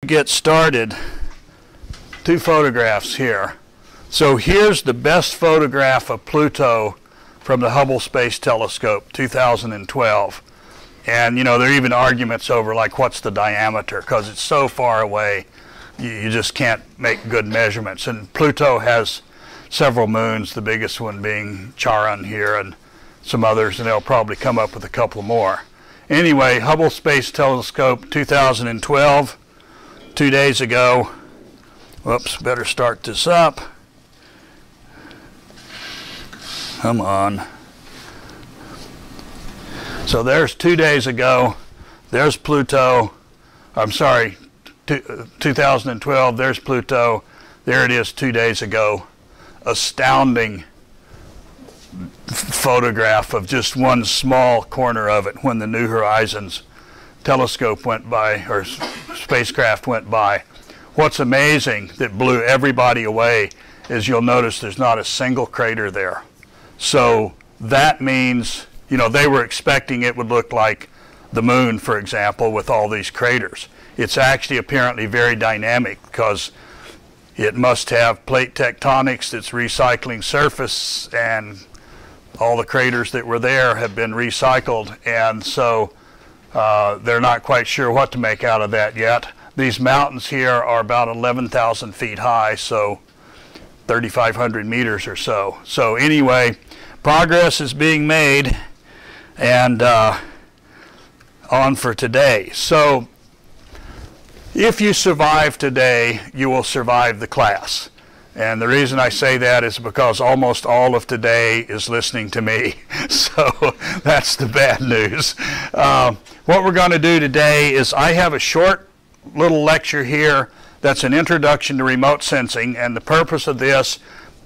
get started, two photographs here. So here's the best photograph of Pluto from the Hubble Space Telescope, 2012. And you know, there are even arguments over like what's the diameter, because it's so far away you just can't make good measurements. And Pluto has several moons, the biggest one being Charon here and some others, and they'll probably come up with a couple more. Anyway, Hubble Space Telescope 2012, 2 days ago. Whoops, better start this up. Come on. So there's 2 days ago. There's Pluto. I'm sorry, 2012. There's Pluto. There it is 2 days ago. Astounding photograph of just one small corner of it when the New Horizons telescope went by, or spacecraft went by. What's amazing that blew everybody away is you'll notice there's not a single crater there. So that means, you know, they were expecting it would look like the moon, for example, with all these craters. It's actually apparently very dynamic because it must have plate tectonics that's recycling surface, and all the craters that were there have been recycled, and so they're not quite sure what to make out of that yet. These mountains here are about 11,000 feet high, so 3,500 meters or so. So anyway, progress is being made, and on for today. So if you survive today, you will survive the class. And the reason I say that is because almost all of today is listening to me. So that's the bad news. What we're going to do today is I have a short little lecture here that's an introduction to remote sensing, and the purpose of this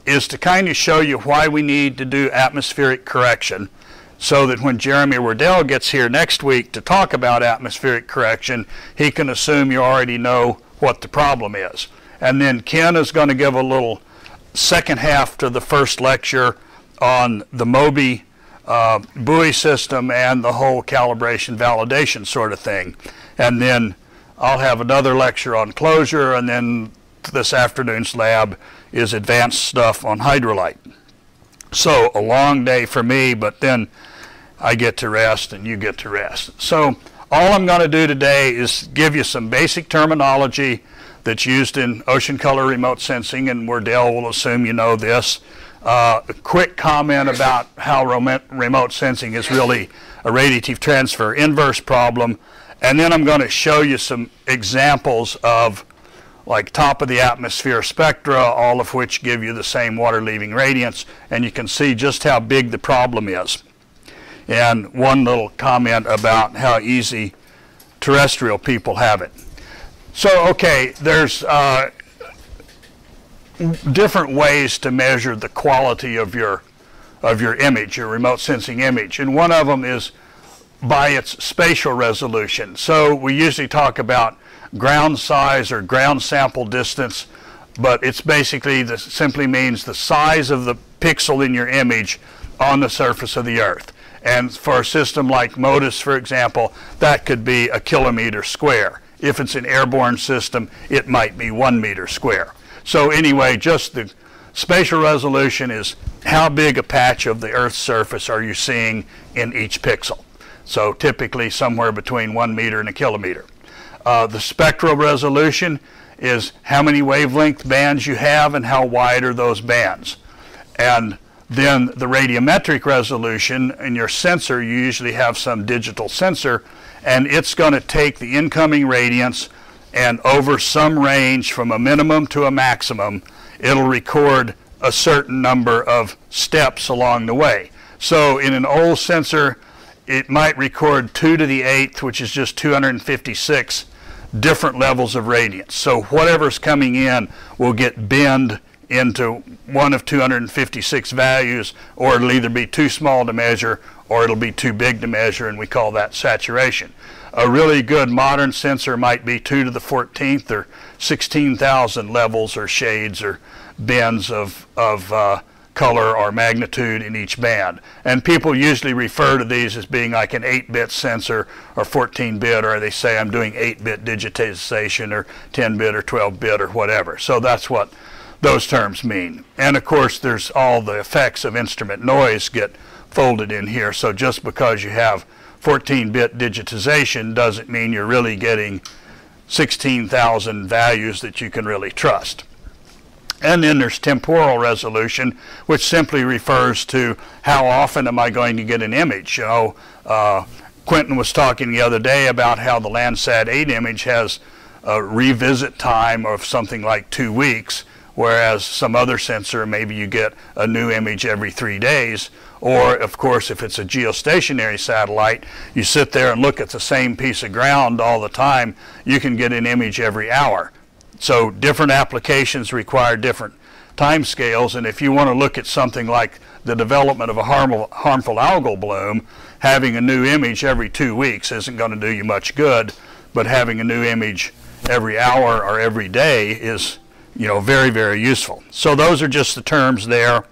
is to kind of show you why we need to do atmospheric correction, so that when Jeremy Wardell gets here next week to talk about atmospheric correction, he can assume you already know what the problem is. And then Ken is going to give a little second half to the first lecture on the MOBI buoy system and the whole calibration validation sort of thing. And then I'll have another lecture on closure, and then this afternoon's lab is advanced stuff on hydrolite. So a long day for me, but then I get to rest and you get to rest. So all I'm going to do today is give you some basic terminology that's used in ocean color remote sensing, and Wardell will assume you know this. A quick comment about how remote sensing is really a radiative transfer inverse problem, and then I'm going to show you some examples of like top of the atmosphere spectra, all of which give you the same water leaving radiance, and you can see just how big the problem is. And one little comment about how easy terrestrial people have it. So, okay, there's different ways to measure the quality of your image, your remote sensing image, and one of them is by its spatial resolution. So we usually talk about ground size or ground sample distance, but it's basically simply means the size of the pixel in your image on the surface of the Earth. And for a system like MODIS, for example, that could be a kilometer square. If it's an airborne system, it might be 1 meter square. So anyway, just the spatial resolution is how big a patch of the Earth's surface are you seeing in each pixel. So typically somewhere between 1 meter and a kilometer. The spectral resolution is how many wavelength bands you have and how wide are those bands. And then the radiometric resolution, in your sensor, you usually have some digital sensor, and it's going to take the incoming radiance, and over some range from a minimum to a maximum, it'll record a certain number of steps along the way. So in an old sensor, it might record 2 to the 8th, which is just 256 different levels of radiance. So whatever's coming in will get binned into one of 256 values, or it'll either be too small to measure or it'll be too big to measure, and we call that saturation. A really good modern sensor might be 2 to the 14th or 16,000 levels or shades or bins of color or magnitude in each band. And people usually refer to these as being like an 8-bit sensor or 14-bit, or they say I'm doing 8-bit digitization or 10-bit or 12-bit or whatever. So that's what those terms mean. And of course there's all the effects of instrument noise get folded in here. So just because you have 14-bit digitization doesn't mean you're really getting 16,000 values that you can really trust. And then there's temporal resolution, which simply refers to how often am I going to get an image. You know, Quentin was talking the other day about how the Landsat 8 image has a revisit time of something like 2 weeks, whereas some other sensor, maybe you get a new image every 3 days. Or, of course, if it's a geostationary satellite, you sit there and look at the same piece of ground all the time, you can get an image every hour. So different applications require different time scales, and if you want to look at something like the development of a harmful algal bloom, having a new image every 2 weeks isn't going to do you much good, but having a new image every hour or every day is, you know, very, very useful. So those are just the terms there.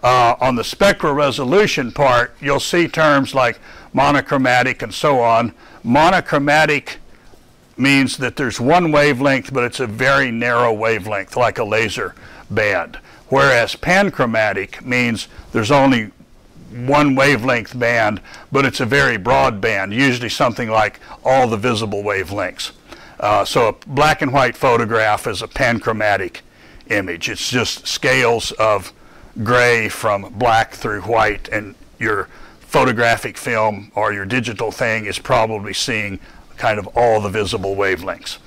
On the spectral resolution part, you'll see terms like monochromatic and so on. Monochromatic means that there's one wavelength, but it's a very narrow wavelength, like a laser band. Whereas panchromatic means there's only one wavelength band, but it's a very broad band, usually something like all the visible wavelengths. So a black and white photograph is a panchromatic image. It's just scales of gray from black through white, and your photographic film or your digital thing is probably seeing kind of all the visible wavelengths.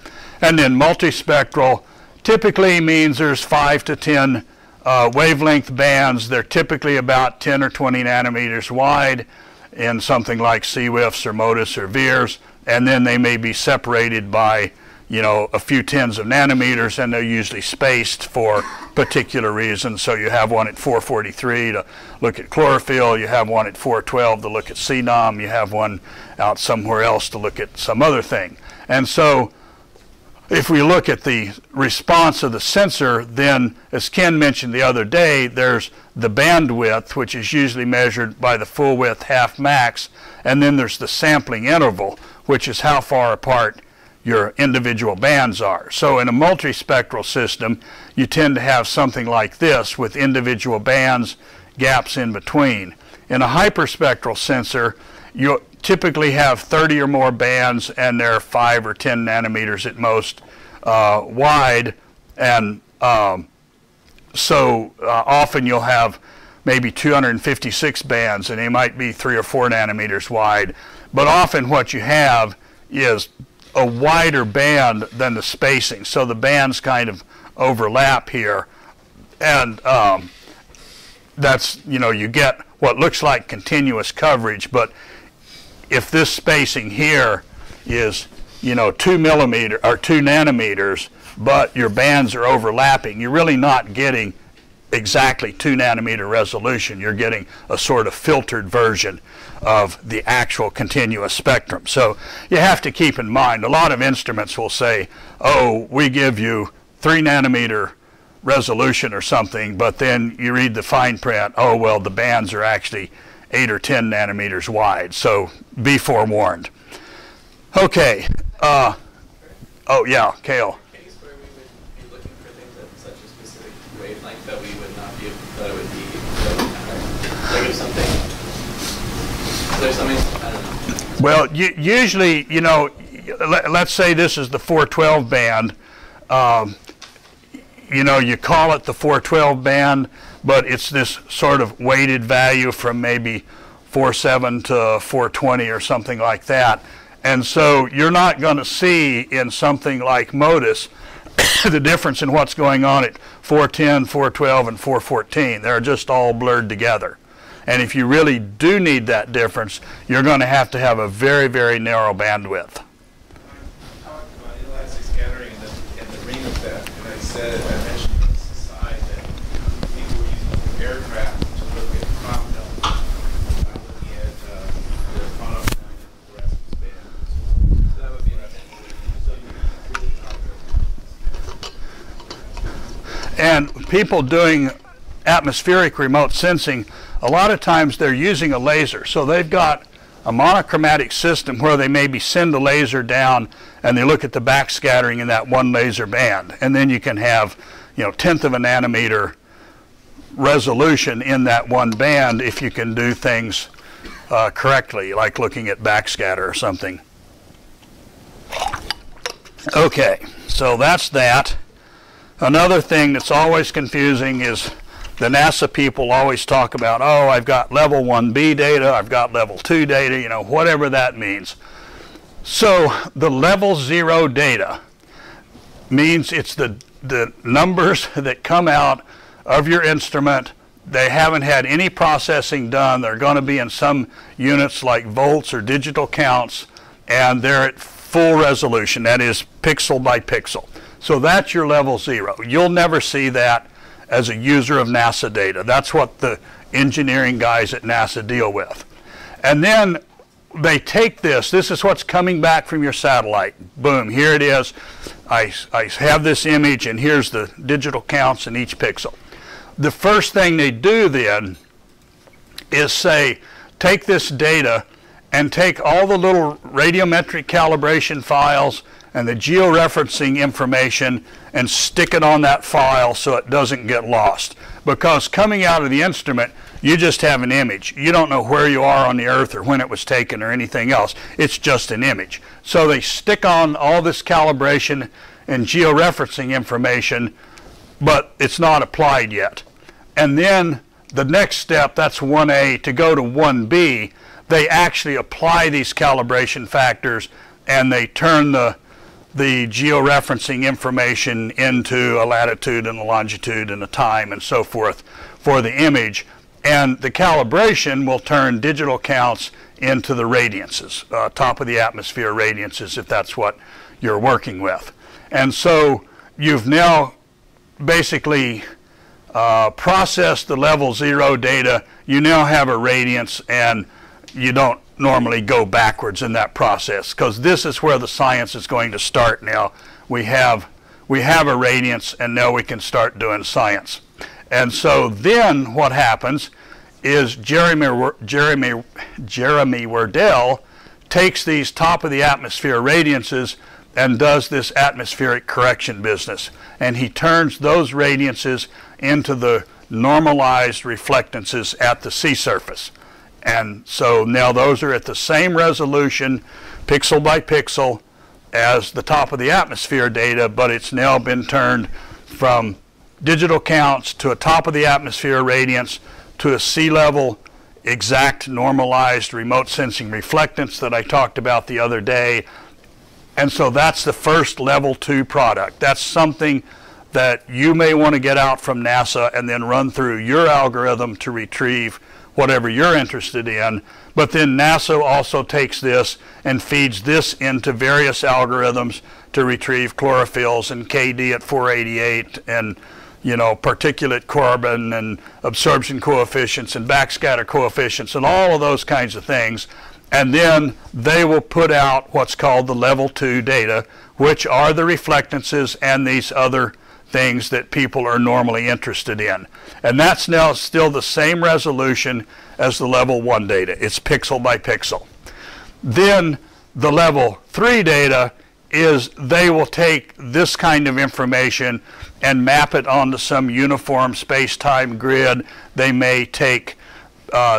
And then multispectral typically means there's 5 to 10 wavelength bands. They're typically about 10 or 20 nanometers wide in something like CWIFs or MODIS or VIIRS, and then they may be separated by, you know, a few tens of nanometers, and they're usually spaced for particular reasons. So you have one at 443 to look at chlorophyll, you have one at 412 to look at CNOM, you have one out somewhere else to look at some other thing. And so if we look at the response of the sensor, then as Ken mentioned the other day, there's the bandwidth, which is usually measured by the full width half max, and then there's the sampling interval, which is how far apart your individual bands are. So in a multispectral system, you tend to have something like this with individual bands, gaps in between. In a hyperspectral sensor, you typically have 30 or more bands, and they're 5 or 10 nanometers at most wide, and often you'll have maybe 256 bands, and they might be 3 or 4 nanometers wide. But often what you have is a wider band than the spacing, so the bands kind of overlap here, and that's, you know, you get what looks like continuous coverage. But if this spacing here is, you know, 2 nanometers, but your bands are overlapping, you're really not getting exactly 2 nanometer resolution. You're getting a sort of filtered version of the actual continuous spectrum. So you have to keep in mind, a lot of instruments will say, oh, we give you 3 nanometer resolution or something, but then you read the fine print, oh, well, the bands are actually 8 or 10 nanometers wide. So be forewarned. Okay. Oh, yeah, Cale. Case where we would be looking for things at such a specific wavelength that we would not be, that it would be, like if something, is there something, I don't know. Well, usually, you know, let's say this is the 412 band. You know, you call it the 412 band, but it's this sort of weighted value from maybe 4.7 to 420 or something like that. And so you're not going to see in something like MODIS the difference in what's going on at 410, 412, and 414. They're just all blurred together. And if you really do need that difference, you're going to have a very, very narrow bandwidth. I talked about inelastic scattering and the ring of that, and I mentioned in this aside that people were using aircraft to look at crop dust by looking at the chronophone and the fluorescence band. So that would be another thing. And people doing atmospheric remote sensing, a lot of times they're using a laser. So they've got a monochromatic system where they maybe send a laser down and they look at the backscattering in that one laser band. And then you can have, you know, 1/10 of a nanometer resolution in that one band if you can do things correctly, like looking at backscatter or something. Okay, so that's that. Another thing that's always confusing is the NASA people always talk about, oh, I've got level 1B data, I've got level 2 data, you know, whatever that means. So the level 0 data means it's the numbers that come out of your instrument. They haven't had any processing done. They're going to be in some units like volts or digital counts, and they're at full resolution, that is pixel by pixel. So that's your level 0. You'll never see that as a user of NASA data. That's what the engineering guys at NASA deal with. And then they take this is what's coming back from your satellite. Boom, here it is. I have this image, and here's the digital counts in each pixel. The first thing they do then is say, take this data and take all the little radiometric calibration files and the georeferencing information and stick it on that file so it doesn't get lost. Because coming out of the instrument, you just have an image. You don't know where you are on the Earth or when it was taken or anything else. It's just an image. So they stick on all this calibration and georeferencing information, but it's not applied yet. And then the next step, that's 1A, to go to 1B, they actually apply these calibration factors and they turn the georeferencing information into a latitude and a longitude and a time and so forth for the image. And the calibration will turn digital counts into the radiances, top of the atmosphere radiances, if that's what you're working with. And so you've now basically processed the level 0 data. You now have a radiance, and you don't normally go backwards in that process, because this is where the science is going to start now. We have a radiance, and now we can start doing science. And so then what happens is Jeremy Wardell takes these top of the atmosphere radiances and does this atmospheric correction business. And he turns those radiances into the normalized reflectances at the sea surface. And so now those are at the same resolution, pixel by pixel, as the top of the atmosphere data, but it's now been turned from digital counts to a top of the atmosphere radiance to a sea level exact normalized remote sensing reflectance that I talked about the other day. And so that's the first level 2 product. That's something that you may want to get out from NASA and then run through your algorithm to retrieve whatever you're interested in. But then NASA also takes this and feeds this into various algorithms to retrieve chlorophylls and KD at 488 and, you know, particulate carbon and absorption coefficients and backscatter coefficients and all of those kinds of things. And then they will put out what's called the level 2 data, which are the reflectances and these other things that people are normally interested in. And that's now still the same resolution as the level 1 data. It's pixel by pixel. Then the level 3 data is they will take this kind of information and map it onto some uniform space-time grid. They may take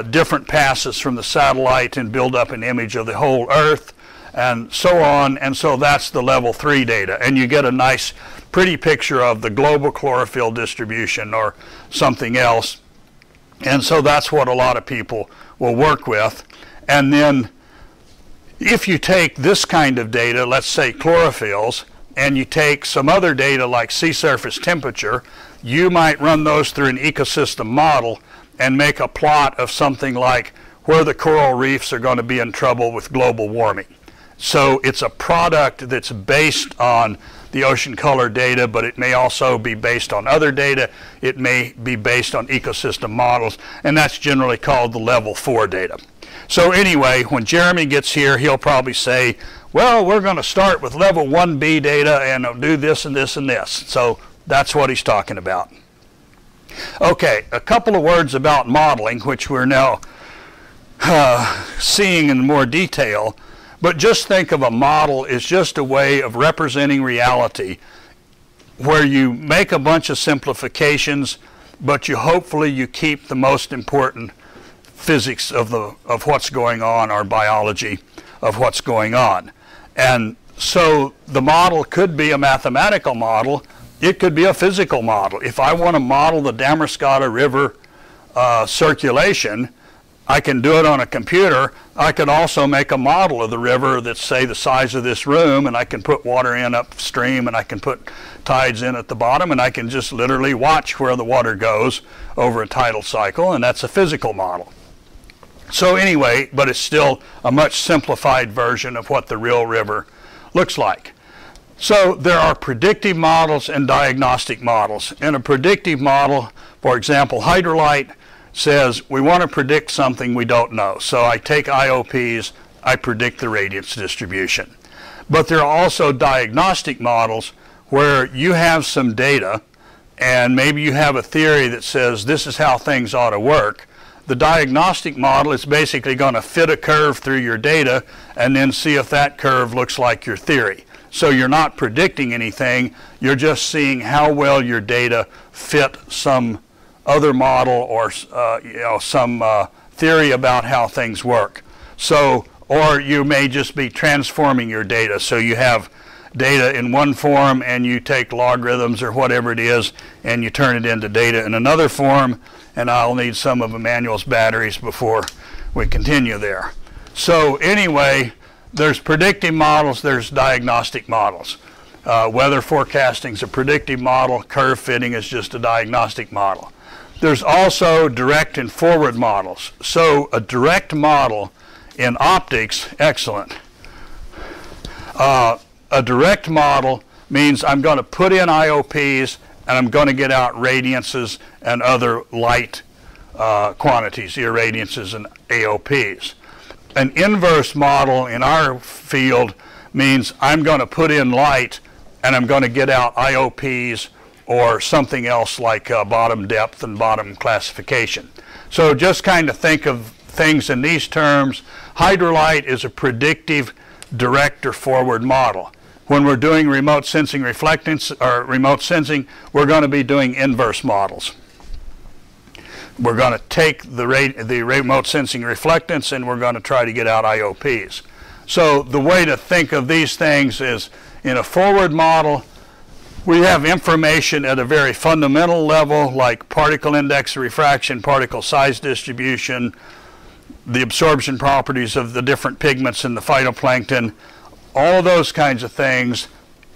different passes from the satellite and build up an image of the whole Earth and so on. And so that's the level 3 data. And you get a nice pretty picture of the global chlorophyll distribution or something else. And so that's what a lot of people will work with. And then if you take this kind of data, let's say chlorophylls, and you take some other data like sea surface temperature, you might run those through an ecosystem model and make a plot of something like where the coral reefs are going to be in trouble with global warming. So it's a product that's based on the ocean color data, but it may also be based on other data. It may be based on ecosystem models, and that's generally called the level 4 data. So anyway, when Jeremy gets here, he'll probably say, well, we're going to start with level 1B data and do this and this and this. So that's what he's talking about. Okay, a couple of words about modeling, which we're now seeing in more detail. But just think of a model as just a way of representing reality where you make a bunch of simplifications, but hopefully you keep the most important physics of what's going on, or biology of what's going on. And so the model could be a mathematical model. It could be a physical model. If I want to model the Damariscotta River circulation, I can do it on a computer. I could also make a model of the river that's, say, the size of this room, and I can put water in upstream, and I can put tides in at the bottom, and I can just literally watch where the water goes over a tidal cycle, and that's a physical model. So anyway, but it's still a much simplified version of what the real river looks like. So there are predictive models and diagnostic models. In a predictive model, for example, hydrolite says we want to predict something we don't know. So I take IOPs, I predict the radiance distribution. But there are also diagnostic models where you have some data and maybe you have a theory that says this is how things ought to work. The diagnostic model is basically going to fit a curve through your data and then see if that curve looks like your theory. So you're not predicting anything, you're just seeing how well your data fit some other model or some theory about how things work. So, or you may just be transforming your data. So you have data in one form and you take logarithms or whatever it is and you turn it into data in another form, and I'll need some of Emmanuel's batteries before we continue there. So anyway, there's predictive models, there's diagnostic models. Weather forecasting is a predictive model, curve fitting is just a diagnostic model. There's also direct and forward models. So a direct model in optics, excellent. A direct model means I'm going to put in IOPs and I'm going to get out radiances and other light quantities, irradiances and AOPs. An inverse model in our field means I'm going to put in light and I'm going to get out IOPs or something else like bottom depth and bottom classification. So just kind of think of things in these terms. Hydrolite is a predictive direct or forward model. When we're doing remote sensing reflectance or remote sensing, we're going to be doing inverse models. We're going to take the remote sensing reflectance and we're going to try to get out IOPs. So the way to think of these things is in a forward model, we have information at a very fundamental level like particle index of refraction, particle size distribution, the absorption properties of the different pigments in the phytoplankton, all of those kinds of things,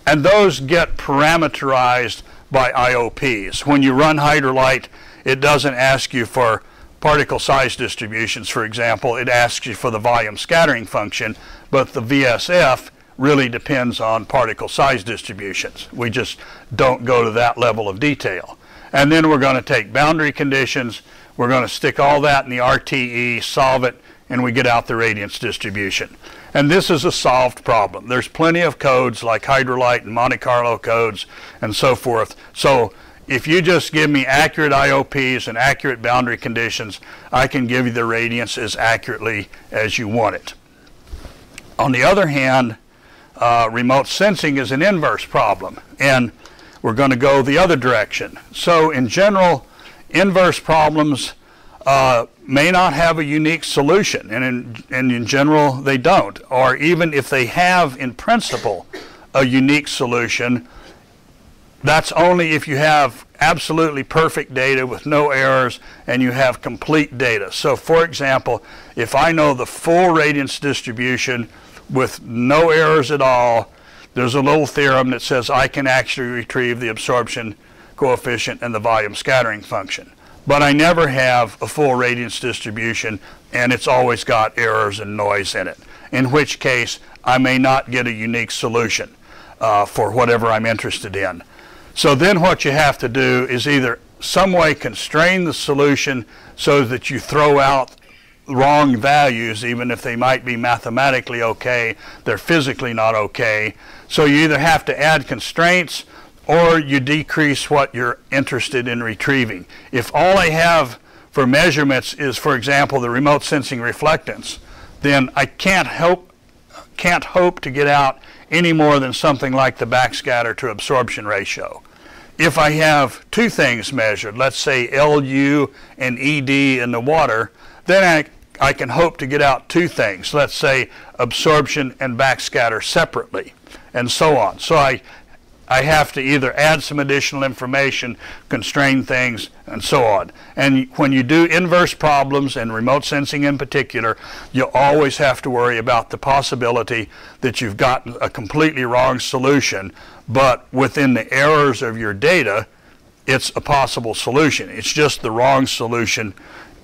and those get parameterized by IOPs. When you run hydrolite, it doesn't ask you for particle size distributions, for example. It asks you for the volume scattering function, but the VSF really depends on particle size distributions. We just don't go to that level of detail. And then we're going to take boundary conditions, we're going to stick all that in the RTE, solve it, and we get out the radiance distribution. And this is a solved problem. There's plenty of codes like hydrolite and Monte Carlo codes and so forth. So if you just give me accurate IOPs and accurate boundary conditions, I can give you the radiance as accurately as you want it. On the other hand, remote sensing is an inverse problem, and we're going to go the other direction. So in general, inverse problems may not have a unique solution, and in general they don't. Or even if they have in principle a unique solution, that's only if you have absolutely perfect data with no errors and you have complete data. So for example, if I know the full radiance distribution with no errors at all, there's a little theorem that says I can actually retrieve the absorption coefficient and the volume scattering function. But I never have a full radiance distribution and it's always got errors and noise in it, in which case I may not get a unique solution for whatever I'm interested in. So then what you have to do is either some way constrain the solution so that you throw out wrong values, even if they might be mathematically okay, they're physically not okay. So you either have to add constraints or you decrease what you're interested in retrieving. If all I have for measurements is, for example, the remote sensing reflectance, then I can't hope to get out any more than something like the backscatter to absorption ratio. If I have two things measured, let's say LU and ED in the water, then I can hope to get out two things, let's say absorption and backscatter separately, and so on. So I have to either add some additional information, constrain things, and so on. And when you do inverse problems, and remote sensing in particular, you always have to worry about the possibility that you've gotten a completely wrong solution, but within the errors of your data, it's a possible solution. It's just the wrong solution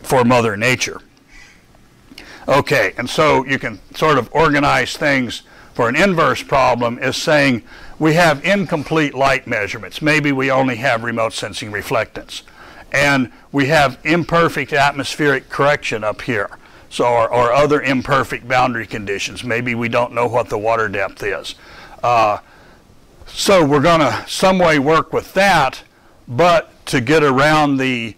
for Mother Nature. Okay, and so you can sort of organize things for an inverse problem as saying we have incomplete light measurements. Maybe we only have remote sensing reflectance. And we have imperfect atmospheric correction up here, so, or other imperfect boundary conditions. Maybe we don't know what the water depth is. So we're going to some way work with that, but to get around the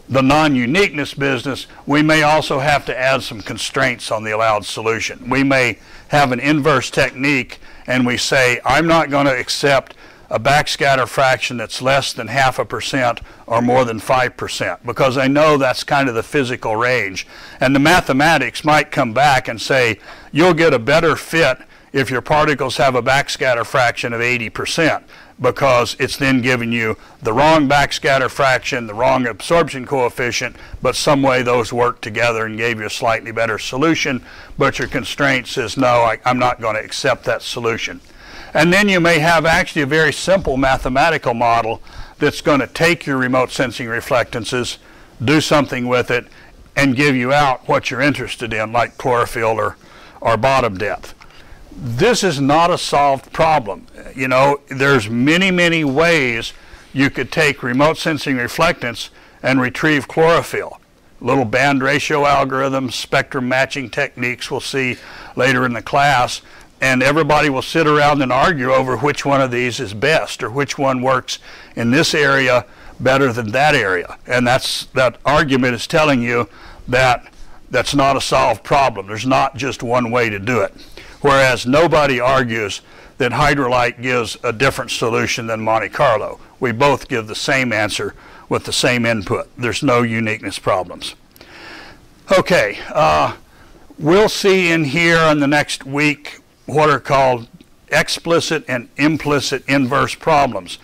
non-uniqueness business, we may also have to add some constraints on the allowed solution. We may have an inverse technique and we say, I'm not going to accept a backscatter fraction that's less than 0.5% or more than 5%, because I know that's kind of the physical range. And the mathematics might come back and say, you'll get a better fit if your particles have a backscatter fraction of 80%, because it's then giving you the wrong backscatter fraction, the wrong absorption coefficient, but some way those work together and gave you a slightly better solution, but your constraint says, no, I'm not going to accept that solution. And then you may have actually a very simple mathematical model that's going to take your remote sensing reflectances, do something with it, and give you out what you're interested in, like chlorophyll or bottom depth. This is not a solved problem. You know, there's many, many ways you could take remote sensing reflectance and retrieve chlorophyll. Little band ratio algorithms, spectrum matching techniques we'll see later in the class, and everybody will sit around and argue over which one of these is best or which one works in this area better than that area. And that argument is telling you that that's not a solved problem. There's not just one way to do it. Whereas nobody argues that hydrolite gives a different solution than Monte Carlo. We both give the same answer with the same input. There's no uniqueness problems. Okay, we'll see in here in the next week what are called explicit and implicit inverse problems.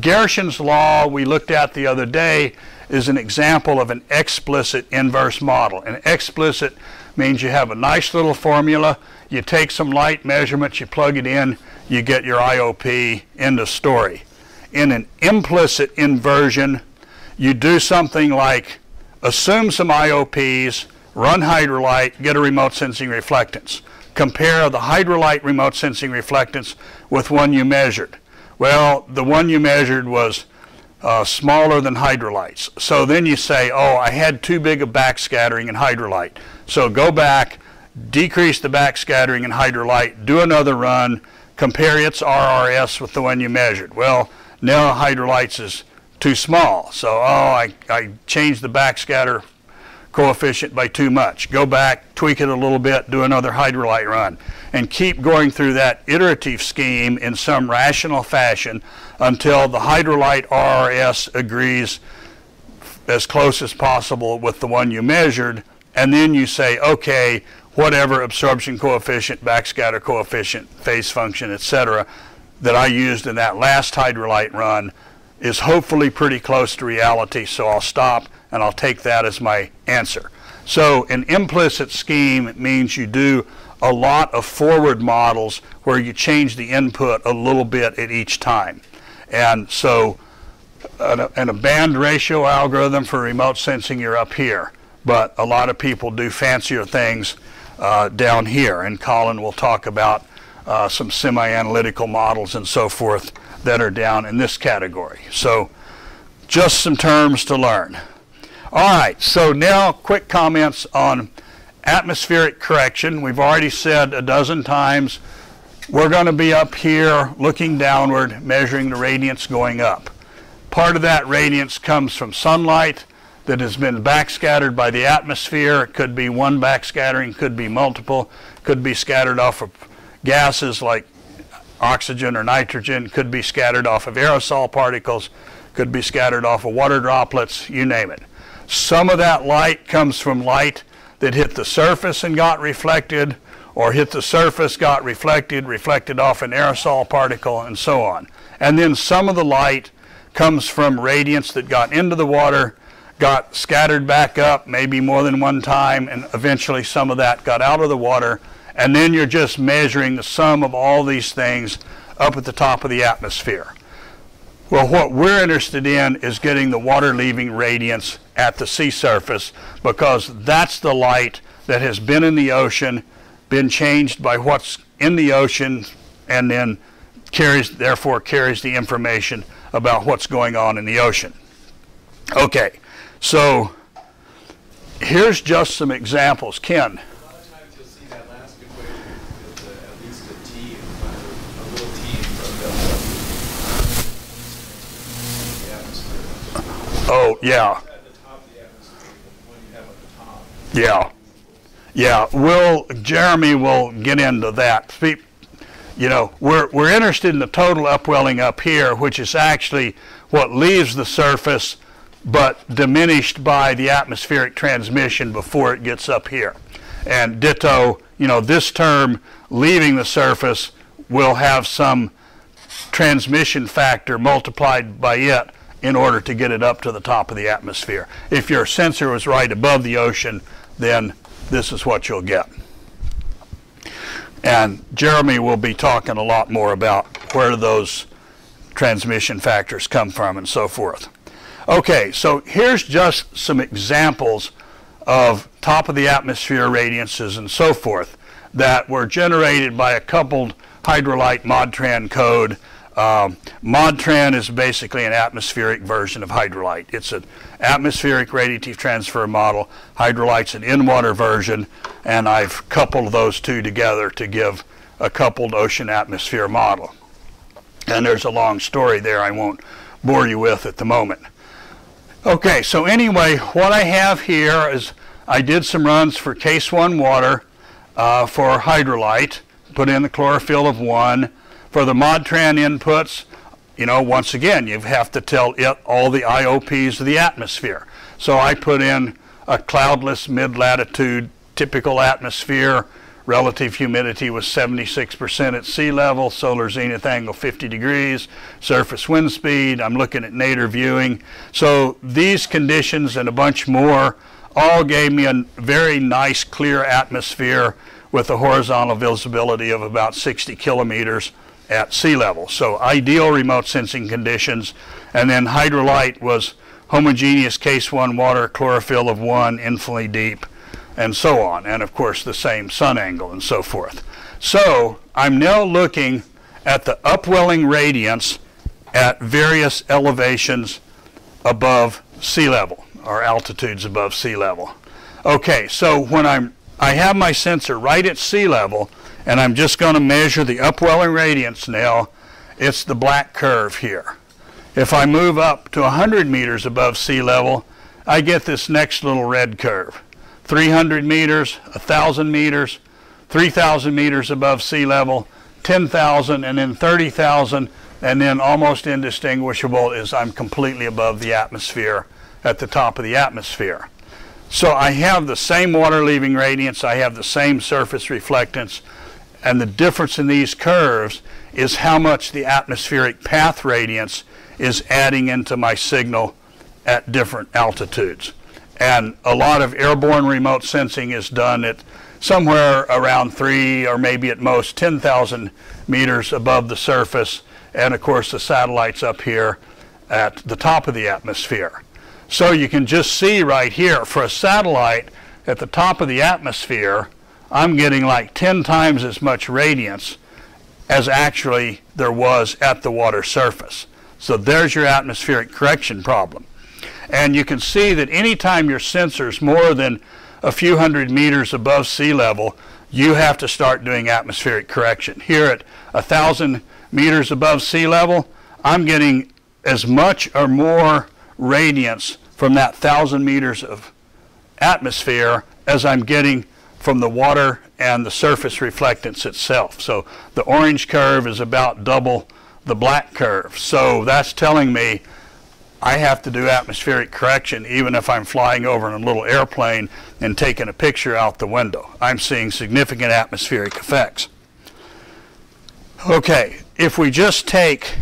Gerson's law we looked at the other day is an example of an explicit inverse model. An explicit means you have a nice little formula, you take some light measurements, you plug it in, you get your IOP, end of story. In an implicit inversion, you do something like assume some IOPs, run hydrolite, get a remote sensing reflectance. Compare the hydrolite remote sensing reflectance with one you measured. Well, the one you measured was smaller than hydrolites. So then you say, oh, I had too big a backscattering in hydrolite. So go back, decrease the backscattering in hydrolite, do another run, compare its RRS with the one you measured. Well, now hydrolites is too small. So, oh, I changed the backscatter coefficient by too much. Go back, tweak it a little bit, do another hydrolite run, and keep going through that iterative scheme in some rational fashion until the hydrolite RRS agrees as close as possible with the one you measured, and then you say, okay, whatever absorption coefficient, backscatter coefficient, phase function, etc., that I used in that last hydrolite run is hopefully pretty close to reality, so I'll stop and I'll take that as my answer. So an implicit scheme means you do a lot of forward models where you change the input a little bit at each time. And so in a band ratio algorithm for remote sensing, you're up here. But a lot of people do fancier things down here. And Colin will talk about some semi-analytical models and so forth that are down in this category. So just some terms to learn. All right, so now quick comments on atmospheric correction. We've already said a dozen times we're going to be up here looking downward, measuring the radiance going up. Part of that radiance comes from sunlight that has been backscattered by the atmosphere. It could be one backscattering, could be multiple, could be scattered off of gases like oxygen or nitrogen, could be scattered off of aerosol particles, could be scattered off of water droplets, you name it. Some of that light comes from light that hit the surface and got reflected, or hit the surface, got reflected, reflected off an aerosol particle, and so on. And then some of the light comes from radiance that got into the water, got scattered back up, maybe more than one time, and eventually some of that got out of the water. And then you're just measuring the sum of all these things up at the top of the atmosphere. Well, what we're interested in is getting the water leaving radiance at the sea surface, because that's the light that has been in the ocean, been changed by what's in the ocean, and then therefore carries the information about what's going on in the ocean. Okay, so here's just some examples. Ken? A lot of times you'll see that last equation with at least a T in front of a little T in front of the atmosphere. Oh, yeah. At the top of the atmosphere, the one you have at the top. Yeah. Yeah, Jeremy will get into that. You know, we're interested in the total upwelling up here, which is actually what leaves the surface, but diminished by the atmospheric transmission before it gets up here. And ditto, you know, this term leaving the surface will have some transmission factor multiplied by it in order to get it up to the top of the atmosphere. If your sensor was right above the ocean, then this is what you'll get. And Jeremy will be talking a lot more about where those transmission factors come from and so forth. Okay, so here's just some examples of top of the atmosphere radiances and so forth that were generated by a coupled hydrolite Modtran code. Modtran is basically an atmospheric version of hydrolite. It's an atmospheric radiative transfer model. Hydrolite's an in-water version, and I've coupled those two together to give a coupled ocean atmosphere model. And there's a long story there I won't bore you with at the moment. Okay, so anyway, what I have here is I did some runs for case 1 water for hydrolite, put in the chlorophyll of 1. For the Modtran inputs, you know, once again, you have to tell it all the IOPs of the atmosphere. So I put in a cloudless mid-latitude typical atmosphere. Relative humidity was 76% at sea level, solar zenith angle 50 degrees, surface wind speed. I'm looking at nadir viewing. So these conditions and a bunch more all gave me a very nice clear atmosphere with a horizontal visibility of about 60 kilometers at sea level. So ideal remote sensing conditions. And then hydrolite was homogeneous case 1 water, chlorophyll of 1, infinitely deep, and so on. And of course the same sun angle and so forth. So I'm now looking at the upwelling radiance at various elevations above sea level, or altitudes above sea level. Okay, so when I have my sensor right at sea level, and I'm just going to measure the upwelling radiance now. It's the black curve here. If I move up to 100 meters above sea level, I get this next little red curve. 300 meters, 1,000 meters, 3,000 meters above sea level, 10,000, and then 30,000, and then almost indistinguishable is I'm completely above the atmosphere at the top of the atmosphere. So I have the same water leaving radiance, I have the same surface reflectance, and the difference in these curves is how much the atmospheric path radiance is adding into my signal at different altitudes. And a lot of airborne remote sensing is done at somewhere around 3 or maybe at most 10,000 meters above the surface, and of course the satellites up here at the top of the atmosphere. So you can just see right here, for a satellite at the top of the atmosphere, I'm getting like 10 times as much radiance as actually there was at the water surface. So there's your atmospheric correction problem. And you can see that anytime your sensor's more than a few hundred meters above sea level, you have to start doing atmospheric correction. Here at 1,000 meters above sea level, I'm getting as much or more radiance from that 1,000 meters of atmosphere as I'm getting from the water and the surface reflectance itself. So the orange curve is about double the black curve. So that's telling me I have to do atmospheric correction even if I'm flying over in a little airplane and taking a picture out the window. I'm seeing significant atmospheric effects. Okay, if we just take,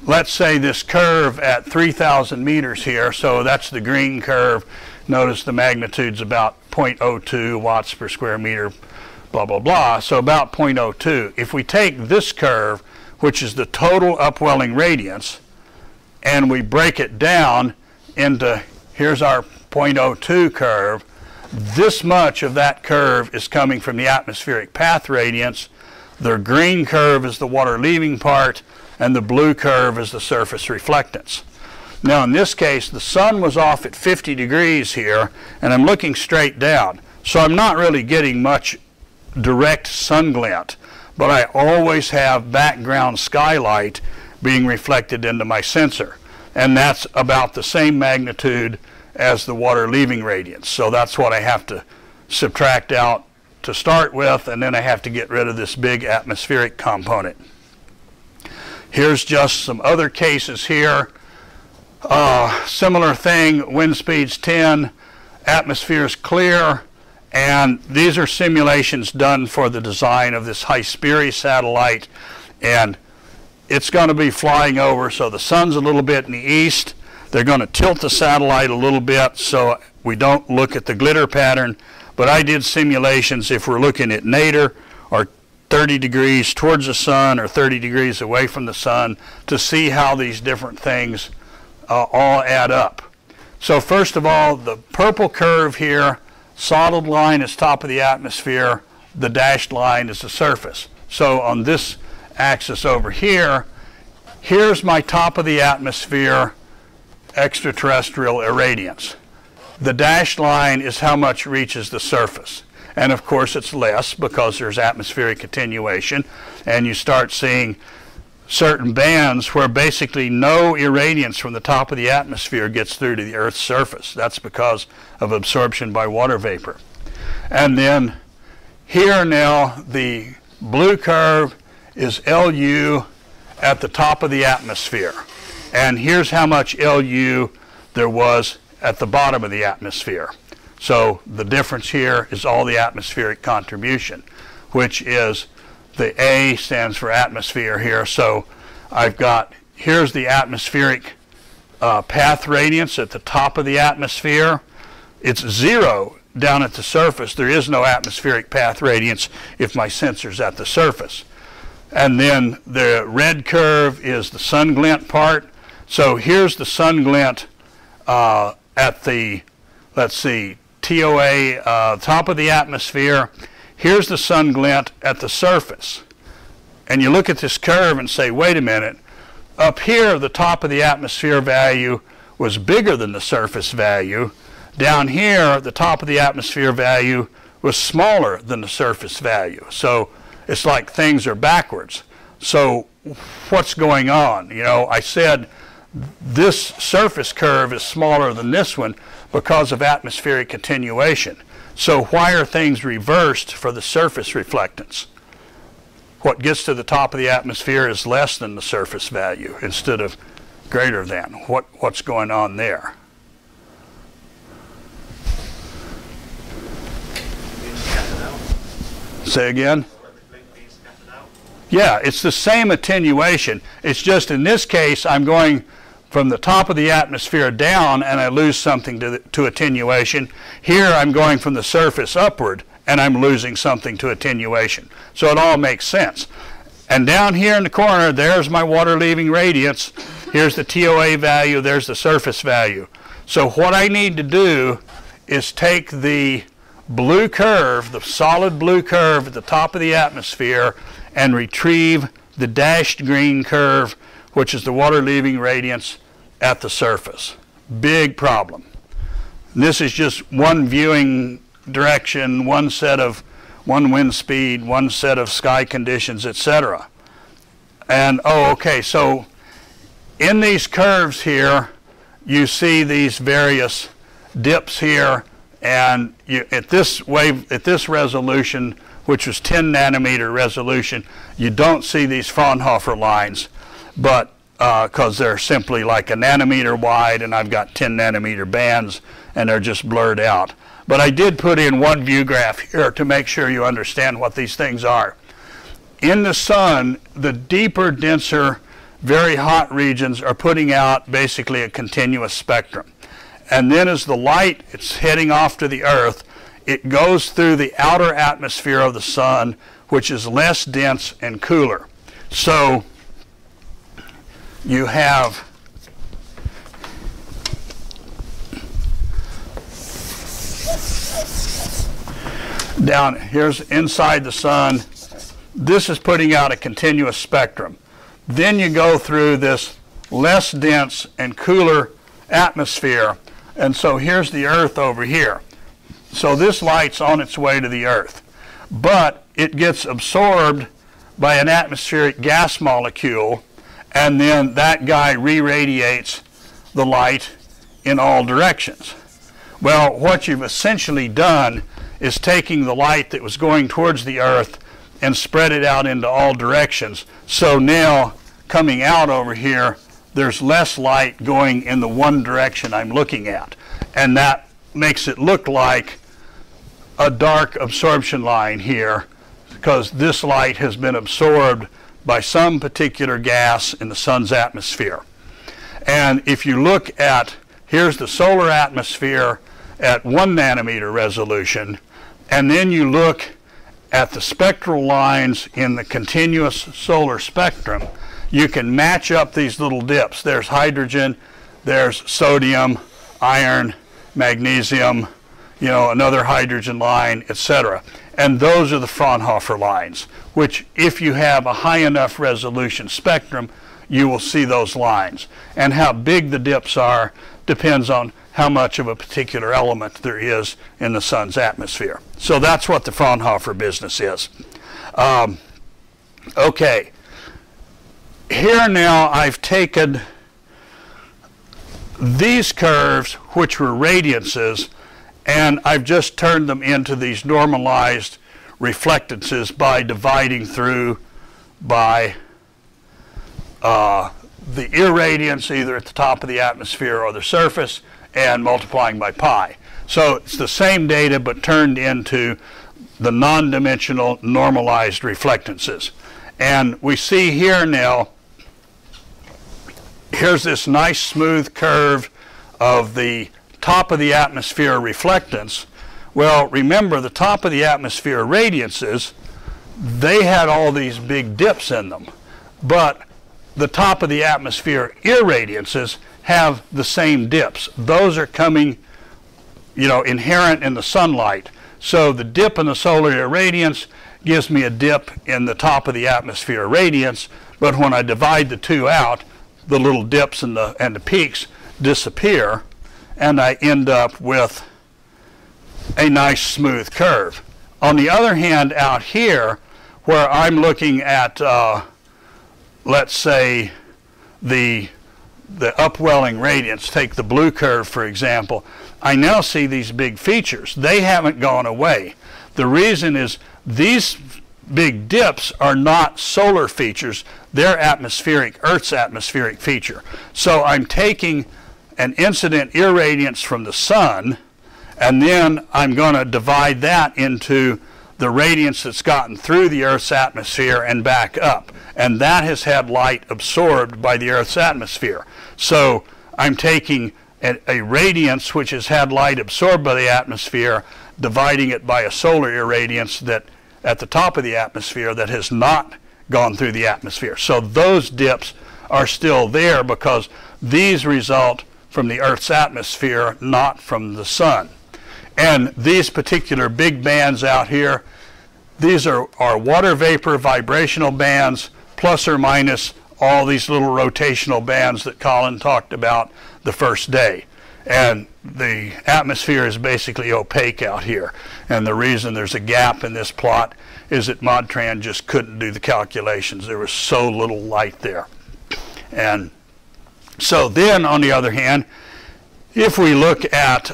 let's say, this curve at 3,000 meters here, so that's the green curve. Notice the magnitude's about 0.02 watts per square meter, blah, blah, blah, so about 0.02. If we take this curve, which is the total upwelling radiance, and we break it down into, here's our 0.02 curve, this much of that curve is coming from the atmospheric path radiance. The green curve is the water leaving part, and the blue curve is the surface reflectance. Now in this case, the sun was off at 50 degrees here, and I'm looking straight down. So I'm not really getting much direct sun glint, but I always have background skylight being reflected into my sensor. And that's about the same magnitude as the water leaving radiance. So that's what I have to subtract out to start with, and then I have to get rid of this big atmospheric component. Here's just some other cases here. Similar thing, wind speed's 10, atmosphere's clear, and these are simulations done for the design of this Hesperi satellite, and it's going to be flying over, so the sun's a little bit in the east. They're going to tilt the satellite a little bit so we don't look at the glitter pattern, but I did simulations if we're looking at nadir or 30 degrees towards the sun or 30 degrees away from the sun to see how these different things all add up. So first of all, the purple curve here, solid line is top of the atmosphere, the dashed line is the surface. So on this axis over here, here's my top of the atmosphere extraterrestrial irradiance. The dashed line is how much reaches the surface. And of course it's less because there's atmospheric attenuation, and you start seeing certain bands where basically no irradiance from the top of the atmosphere gets through to the Earth's surface. That's because of absorption by water vapor. And then here now the blue curve is LU at the top of the atmosphere. And here's how much LU there was at the bottom of the atmosphere. So the difference here is all the atmospheric contribution, which is the A stands for atmosphere here. So I've got, here's the atmospheric path radiance at the top of the atmosphere. It's 0 down at the surface. There is no atmospheric path radiance if my sensor's at the surface. And then the red curve is the sun glint part. So here's the sun glint at the, let's see, TOA, top of the atmosphere. Here's the sun glint at the surface. And you look at this curve and say, wait a minute, up here the top of the atmosphere value was bigger than the surface value. Down here the top of the atmosphere value was smaller than the surface value. So it's like things are backwards. So what's going on? You know, I said this surface curve is smaller than this one because of atmospheric attenuation. So why are things reversed for the surface reflectance? What gets to the top of the atmosphere is less than the surface value instead of greater than. What's going on there? Say again? Yeah, it's the same attenuation. It's just in this case I'm going from the top of the atmosphere down and I lose something to attenuation. Here I'm going from the surface upward and I'm losing something to attenuation. So it all makes sense. And down here in the corner, there's my water leaving radiance. Here's the TOA value, there's the surface value. So what I need to do is take the blue curve, the solid blue curve at the top of the atmosphere, and retrieve the dashed green curve, which is the water leaving radiance at the surface. Big problem. And this is just one viewing direction, one set of one wind speed, one set of sky conditions, etc. And, oh, okay, so in these curves here, you see these various dips here, and at this resolution, which was 10 nanometer resolution, you don't see these Fraunhofer lines, but because they're simply like a nanometer wide, and I've got 10 nanometer bands, and they're just blurred out. But I did put in one view graph here to make sure you understand what these things are. In the sun, the deeper, denser, very hot regions are putting out basically a continuous spectrum. And then as the light is heading off to the Earth, it goes through the outer atmosphere of the sun, which is less dense and cooler. So you have down here's inside the sun. This is putting out a continuous spectrum. Then you go through this less dense and cooler atmosphere, and so here's the Earth over here. So this light's on its way to the Earth, but it gets absorbed by an atmospheric gas molecule, and then that guy re-radiates the light in all directions. Well, what you've essentially done is taking the light that was going towards the Earth and spread it out into all directions. So now, coming out over here, there's less light going in the one direction I'm looking at. And that makes it look like a dark absorption line here, because this light has been absorbed by some particular gas in the sun's atmosphere. And if you look at, here's the solar atmosphere at 1 nanometer resolution, and then you look at the spectral lines in the continuous solar spectrum, you can match up these little dips. There's hydrogen, there's sodium, iron, magnesium, you know, another hydrogen line, etc. And those are the Fraunhofer lines, which if you have a high enough resolution spectrum, you will see those lines. And how big the dips are depends on how much of a particular element there is in the sun's atmosphere. So that's what the Fraunhofer business is. Okay, here now I've taken these curves, which were radiances, and I've just turned them into these normalized reflectances by dividing through by the irradiance either at the top of the atmosphere or the surface, and multiplying by pi. So it's the same data but turned into the non-dimensional normalized reflectances. And we see here now, here's this nice smooth curve of the top of the atmosphere reflectance. Well, remember the top of the atmosphere radiances, they had all these big dips in them. But the top of the atmosphere irradiances have the same dips. Those are coming, you know, inherent in the sunlight. So the dip in the solar irradiance gives me a dip in the top of the atmosphere radiance, but when I divide the two out, the little dips and the peaks disappear, and I end up with a nice smooth curve. On the other hand, out here, where I'm looking at, let's say, the upwelling radiance, take the blue curve for example, I now see these big features. They haven't gone away. The reason is these big dips are not solar features, they're atmospheric, Earth's atmospheric feature. So I'm taking an incident irradiance from the sun, and then I'm going to divide that into the radiance that's gotten through the Earth's atmosphere and back up. And that has had light absorbed by the Earth's atmosphere. So I'm taking a radiance which has had light absorbed by the atmosphere, dividing it by a solar irradiance that at the top of the atmosphere that has not gone through the atmosphere. So those dips are still there because these result from the Earth's atmosphere, not from the sun. And these particular big bands out here, these are water vapor vibrational bands, plus or minus all these little rotational bands that Colin talked about the first day. And the atmosphere is basically opaque out here. And the reason there's a gap in this plot is that Modtran just couldn't do the calculations. There was so little light there. And so then, on the other hand, if we look at,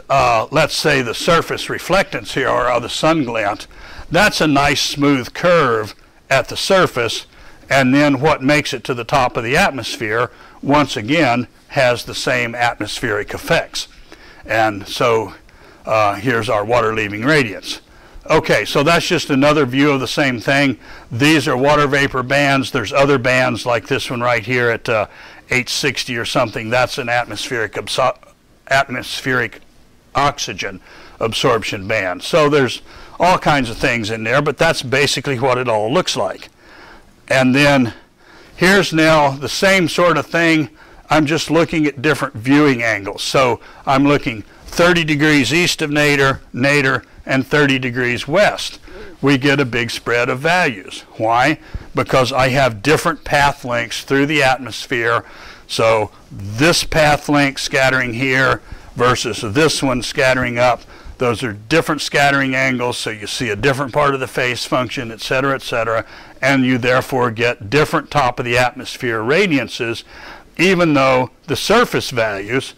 let's say, the surface reflectance here, or the sun glint, that's a nice smooth curve at the surface, and then what makes it to the top of the atmosphere, once again, has the same atmospheric effects. And so here's our water-leaving radiance. Okay, so that's just another view of the same thing. These are water vapor bands. There's other bands like this one right here at 860 or something. That's an atmospheric oxygen absorption band. So there's all kinds of things in there, but that's basically what it all looks like. And then here's now the same sort of thing. I'm just looking at different viewing angles. So I'm looking 30 degrees east of nadir, and 30 degrees west. We get a big spread of values. Why? Because I have different path lengths through the atmosphere. So this path length scattering here versus this one scattering up, those are different scattering angles, so you see a different part of the phase function, etc., and you therefore get different top of the atmosphere radiances, even though the surface values,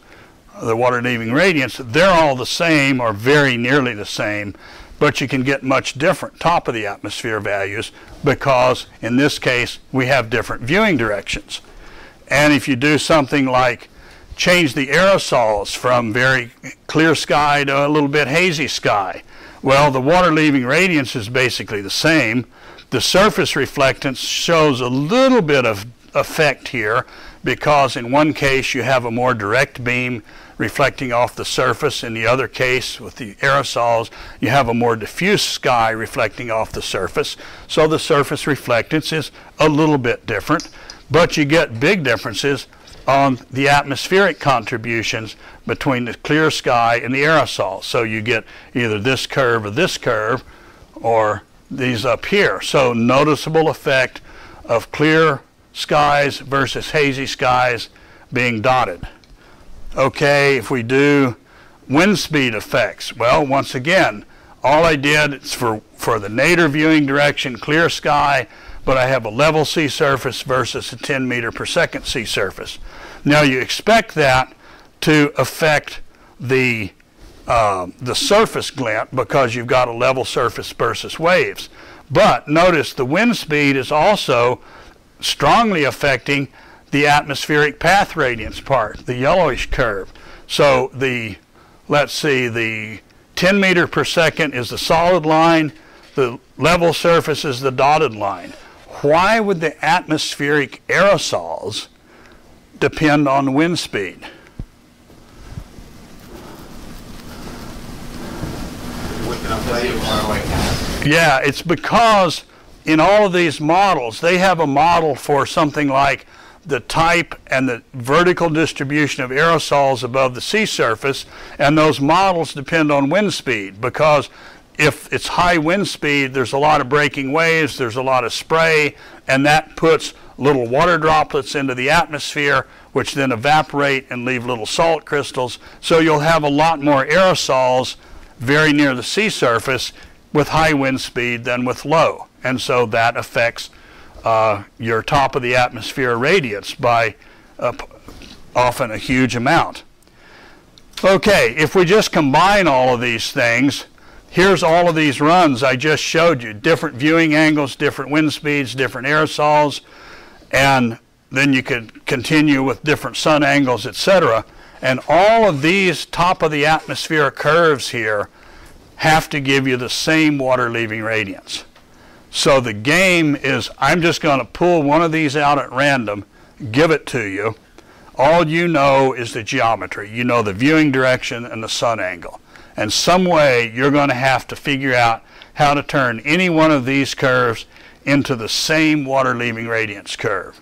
the water-leaving radiance, they're all the same or very nearly the same, but you can get much different top of the atmosphere values because, in this case, we have different viewing directions. And if you do something like change the aerosols from very clear sky to a little bit hazy sky, well, the water-leaving radiance is basically the same. The surface reflectance shows a little bit of effect here because in one case you have a more direct beam reflecting off the surface. In the other case, with the aerosols, you have a more diffuse sky reflecting off the surface. So the surface reflectance is a little bit different, but you get big differences on the atmospheric contributions between the clear sky and the aerosol. So you get either this curve or these up here. So noticeable effect of clear skies versus hazy skies being dotted. Okay, if we do wind speed effects, well, once again, all I did is for the nadir viewing direction, clear sky, but I have a level sea surface versus a 10 meter per second sea surface. Now you expect that to affect the surface glint because you've got a level surface versus waves. But notice the wind speed is also strongly affecting the atmospheric path radiance part, the yellowish curve. So let's see, the 10 meter per second is the solid line, the level surface is the dotted line. Why would the atmospheric aerosols depend on wind speed? Yeah, it's because in all of these models, they have a model for something like the type and the vertical distribution of aerosols above the sea surface, and those models depend on wind speed because if it's high wind speed, there's a lot of breaking waves, there's a lot of spray, and that puts little water droplets into the atmosphere, which then evaporate and leave little salt crystals. So you'll have a lot more aerosols very near the sea surface with high wind speed than with low. And so that affects your top of the atmosphere radiance by often a huge amount. Okay, if we just combine all of these things, here's all of these runs I just showed you, different viewing angles, different wind speeds, different aerosols, and then you could continue with different sun angles, etc. And all of these top of the atmosphere curves here have to give you the same water leaving radiance. So the game is, I'm just going to pull one of these out at random, give it to you. All you know is the geometry. You know the viewing direction and the sun angle. And some way you're going to have to figure out how to turn any one of these curves into the same water leaving radiance curve.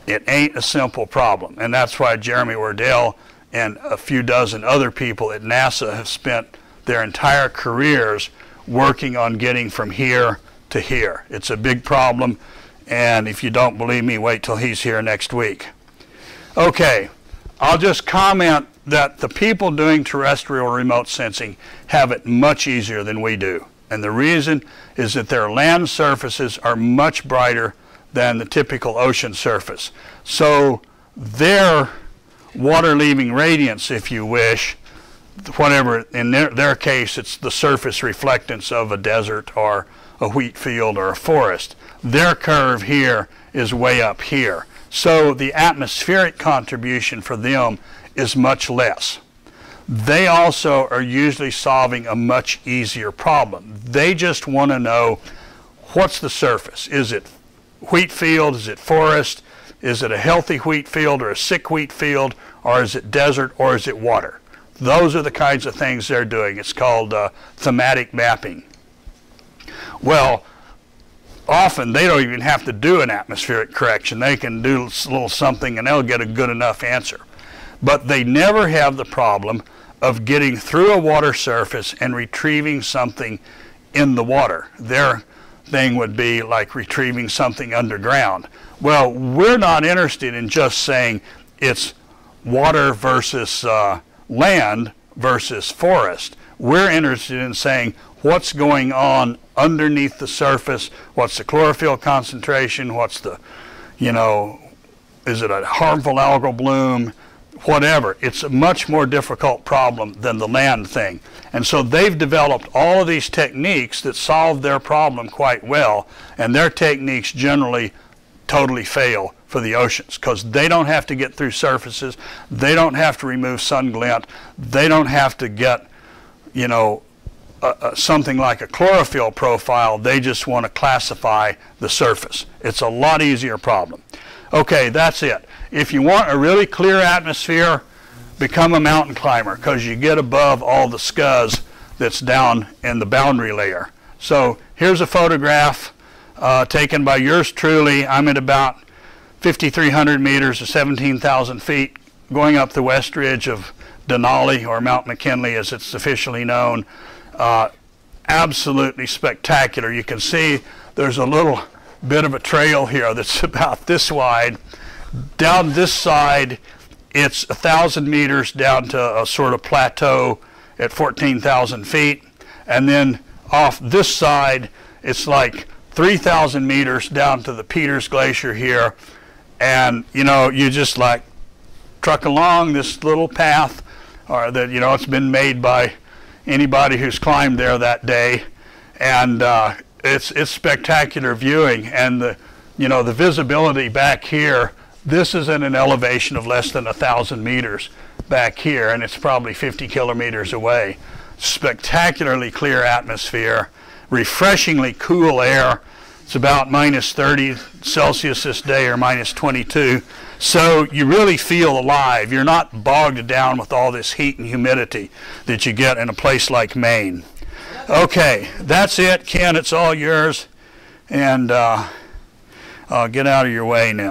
It ain't a simple problem. And that's why Jeremy Wardell and a few dozen other people at NASA have spent their entire careers working on getting from here to here. It's a big problem, and if you don't believe me, wait till he's here next week. Okay, I'll just comment that the people doing terrestrial remote sensing have it much easier than we do. And the reason is that their land surfaces are much brighter than the typical ocean surface. So their water leaving radiance, if you wish, whatever, in their case, it's the surface reflectance of a desert or a wheat field or a forest. Their curve here is way up here. So the atmospheric contribution for them is much less. They also are usually solving a much easier problem. They just want to know, what's the surface? Is it wheat field? Is it forest? Is it a healthy wheat field or a sick wheat field? Or is it desert or is it water? Those are the kinds of things they're doing. It's called thematic mapping. Well, often they don't even have to do an atmospheric correction. They can do a little something and they'll get a good enough answer. But they never have the problem of getting through a water surface and retrieving something in the water. Their thing would be like retrieving something underground. Well, we're not interested in just saying it's water versus land versus forest. We're interested in saying what's going on underneath the surface, what's the chlorophyll concentration, what's the, is it a harmful algal bloom, whatever. It's a much more difficult problem than the land thing. And so they've developed all of these techniques that solve their problem quite well, and their techniques generally totally fail for the oceans because they don't have to get through surfaces, they don't have to remove sun glint, they don't have to get, something like a chlorophyll profile. They just want to classify the surface. It's a lot easier problem. Okay, that's it. If you want a really clear atmosphere, become a mountain climber because you get above all the scuzz that's down in the boundary layer. So here's a photograph taken by yours truly. I'm at about 5,300 meters or 17,000 feet going up the west ridge of Denali, or Mount McKinley as it's officially known. Absolutely spectacular. You can see there's a little bit of a trail here that's about this wide. Down this side, it's 1,000 meters down to a sort of plateau at 14,000 feet. And then off this side, it's like 3,000 meters down to the Peters Glacier here. And, you just like truck along this little path, or that, it's been made by anybody who's climbed there that day. And it's spectacular viewing. And the visibility back here, this is at an elevation of less than 1,000 meters back here, and it's probably 50 kilometers away. Spectacularly clear atmosphere, refreshingly cool air. It's about minus 30 Celsius this day, or minus 22. So you really feel alive. You're not bogged down with all this heat and humidity that you get in a place like Maine. Okay, that's it, Ken. It's all yours. And I'll get out of your way now.